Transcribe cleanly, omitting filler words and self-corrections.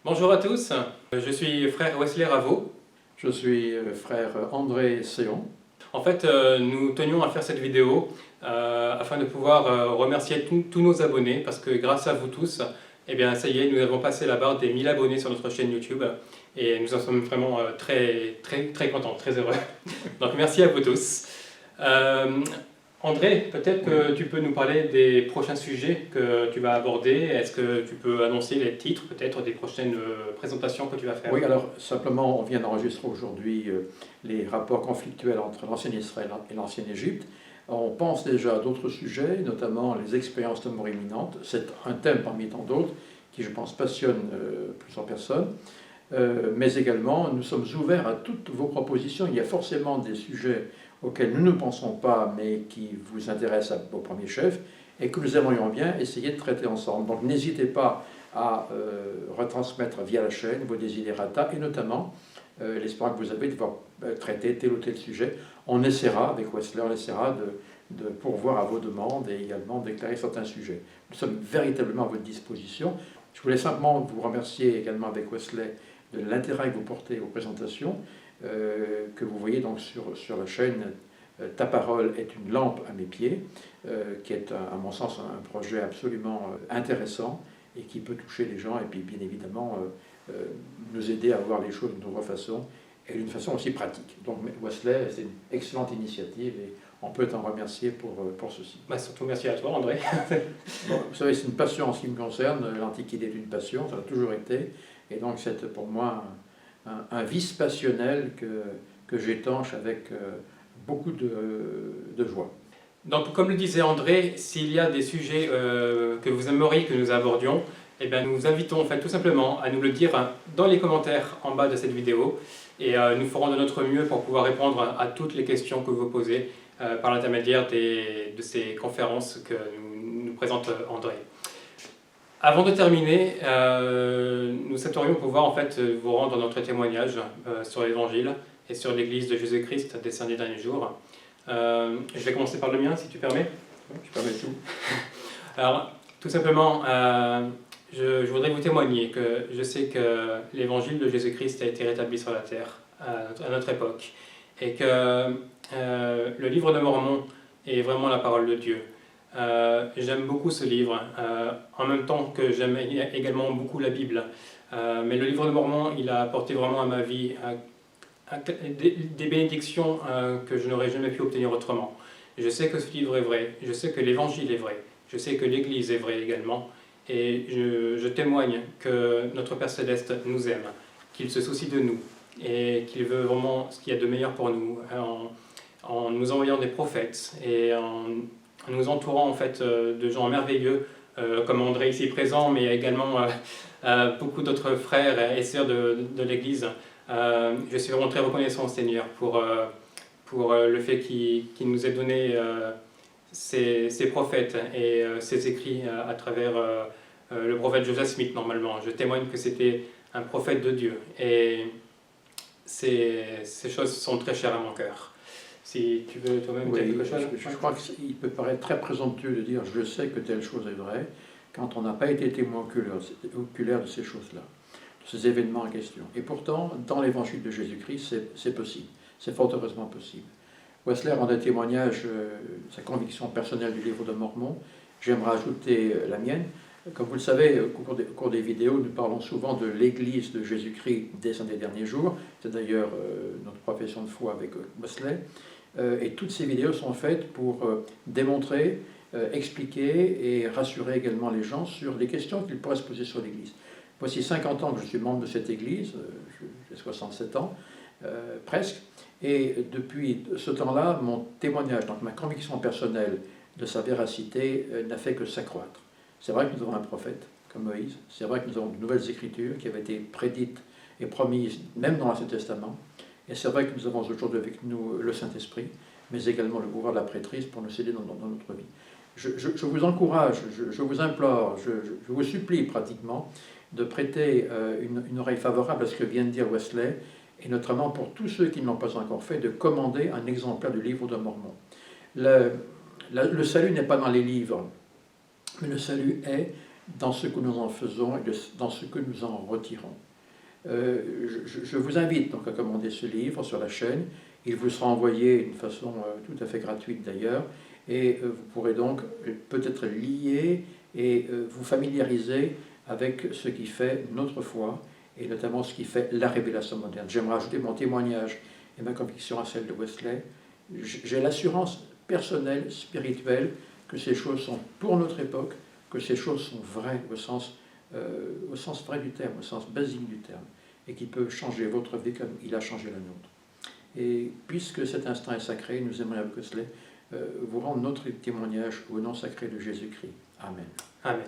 Bonjour à tous, je suis frère Wesley Ravo. Je suis frère André Séon. En fait, nous tenions à faire cette vidéo afin de pouvoir remercier tous nos abonnés parce que grâce à vous tous, eh bien, ça y est, nous avons passé la barre des 1000 abonnés sur notre chaîne YouTube et nous en sommes vraiment très contents, très heureux. Donc merci à vous tous. André, peut-être que tu peux nous parler des prochains sujets que tu vas aborder. Est-ce que tu peux annoncer les titres peut-être des prochaines présentations que tu vas faire? Oui, alors simplement, on vient d'enregistrer aujourd'hui les rapports conflictuels entre l'ancien Israël et l'ancienne Égypte. On pense déjà à d'autres sujets, notamment les expériences de mort imminente. C'est un thème parmi tant d'autres qui, je pense, passionne plusieurs personnes. Mais également, nous sommes ouverts à toutes vos propositions. Il y a forcément des sujets auxquels nous ne pensons pas, mais qui vous intéressent au premier chef, et que nous aimerions bien essayer de traiter ensemble. Donc n'hésitez pas à retransmettre via la chaîne vos desiderata, et notamment l'espoir que vous avez de voir traiter tel ou tel sujet. On essaiera, avec Wesley, on essaiera de pourvoir à vos demandes et également d'éclairer certains sujets. Nous sommes véritablement à votre disposition. Je voulais simplement vous remercier également avec Wesley de l'intérêt que vous portez aux présentations, que vous voyez donc sur la chaîne Ta parole est une lampe à mes pieds, qui est à mon sens un projet absolument intéressant et qui peut toucher les gens et puis bien évidemment nous aider à voir les choses d'une autre façon et d'une façon aussi pratique. Donc Wesley, c'est une excellente initiative et on peut t'en remercier pour ceci. Bah, surtout merci à toi André. Bon, vous savez, c'est une passion en ce qui me concerne, l'Antiquité est une passion, ça l'a toujours été, et donc c'est pour moi un vice passionnel que j'étanche avec beaucoup de joie. Donc, comme le disait André, s'il y a des sujets que vous aimeriez que nous abordions, eh bien, nous vous invitons en fait, tout simplement à nous le dire dans les commentaires en bas de cette vidéo et nous ferons de notre mieux pour pouvoir répondre à toutes les questions que vous posez par l'intermédiaire de ces conférences que nous présente André. Avant de terminer, nous souhaiterions pouvoir en fait vous rendre notre témoignage sur l'Évangile et sur l'Église de Jésus-Christ des 5 derniers jours. Je vais commencer par le mien, si tu permets. Oui, je permets tout. Alors, tout simplement, je voudrais vous témoigner que je sais que l'Évangile de Jésus-Christ a été rétabli sur la terre à notre époque et que le livre de Mormon est vraiment la parole de Dieu. J'aime beaucoup ce livre, en même temps que j'aime également beaucoup la Bible. Mais le livre de Mormon, il a apporté vraiment à ma vie des bénédictions que je n'aurais jamais pu obtenir autrement. Je sais que ce livre est vrai, je sais que l'Évangile est vrai, je sais que l'Église est vraie également, et je témoigne que notre Père Céleste nous aime, qu'il se soucie de nous, et qu'il veut vraiment ce qu'il y a de meilleur pour nous, en nous envoyant des prophètes, et en nous entourant en fait de gens merveilleux, comme André ici présent, mais également beaucoup d'autres frères et sœurs de l'Église. Je suis vraiment très reconnaissant au Seigneur pour le fait qu'il nous ait donné ces prophètes et ces écrits à travers le prophète Joseph Smith normalement. Je témoigne que c'était un prophète de Dieu et ces choses sont très chères à mon cœur. Si tu veux toi-même dire quelque chose. Je crois qu'il peut paraître très présomptueux de dire je sais que telle chose est vraie quand on n'a pas été témoin oculaire de ces choses-là, de ces événements en question. Et pourtant, dans l'évangile de Jésus-Christ, c'est possible, c'est fort heureusement possible. Wesley rendait témoignage de sa conviction personnelle du livre de Mormon. J'aimerais ajouter la mienne. Comme vous le savez, au cours des vidéos, nous parlons souvent de l'Église de Jésus-Christ des 5 derniers jours. C'est d'ailleurs notre profession de foi avec Wesley. Et toutes ces vidéos sont faites pour démontrer, expliquer et rassurer également les gens sur les questions qu'ils pourraient se poser sur l'Église. Voici 50 ans que je suis membre de cette Église, j'ai 67 ans presque, et depuis ce temps-là, mon témoignage, donc ma conviction personnelle de sa véracité n'a fait que s'accroître. C'est vrai que nous avons un prophète comme Moïse, c'est vrai que nous avons de nouvelles écritures qui avaient été prédites et promises même dans l'Ancien Testament, et c'est vrai que nous avons aujourd'hui avec nous le Saint-Esprit, mais également le pouvoir de la prêtrise pour nous aider dans notre vie. Je vous encourage, je vous implore, je vous supplie pratiquement de prêter une oreille favorable à ce que vient de dire Wesley, et notamment pour tous ceux qui ne l'ont pas encore fait, de commander un exemplaire du livre de Mormon. Le salut n'est pas dans les livres, mais le salut est dans ce que nous en faisons et dans ce que nous en retirons. Je vous invite donc à commander ce livre sur la chaîne. Il vous sera envoyé d'une façon tout à fait gratuite d'ailleurs, et vous pourrez donc peut-être lier et vous familiariser avec ce qui fait notre foi, et notamment ce qui fait la révélation moderne. J'aimerais ajouter mon témoignage et ma conviction à celle de Wesley. J'ai l'assurance personnelle, spirituelle, que ces choses sont pour notre époque, que ces choses sont vraies au sens vrai du terme, au sens basique du terme, et qui peut changer votre vie comme il a changé la nôtre. Et puisque cet instant est sacré, nous aimerions avec Wesley vous rendre notre témoignage au nom sacré de Jésus-Christ. Amen. Amen.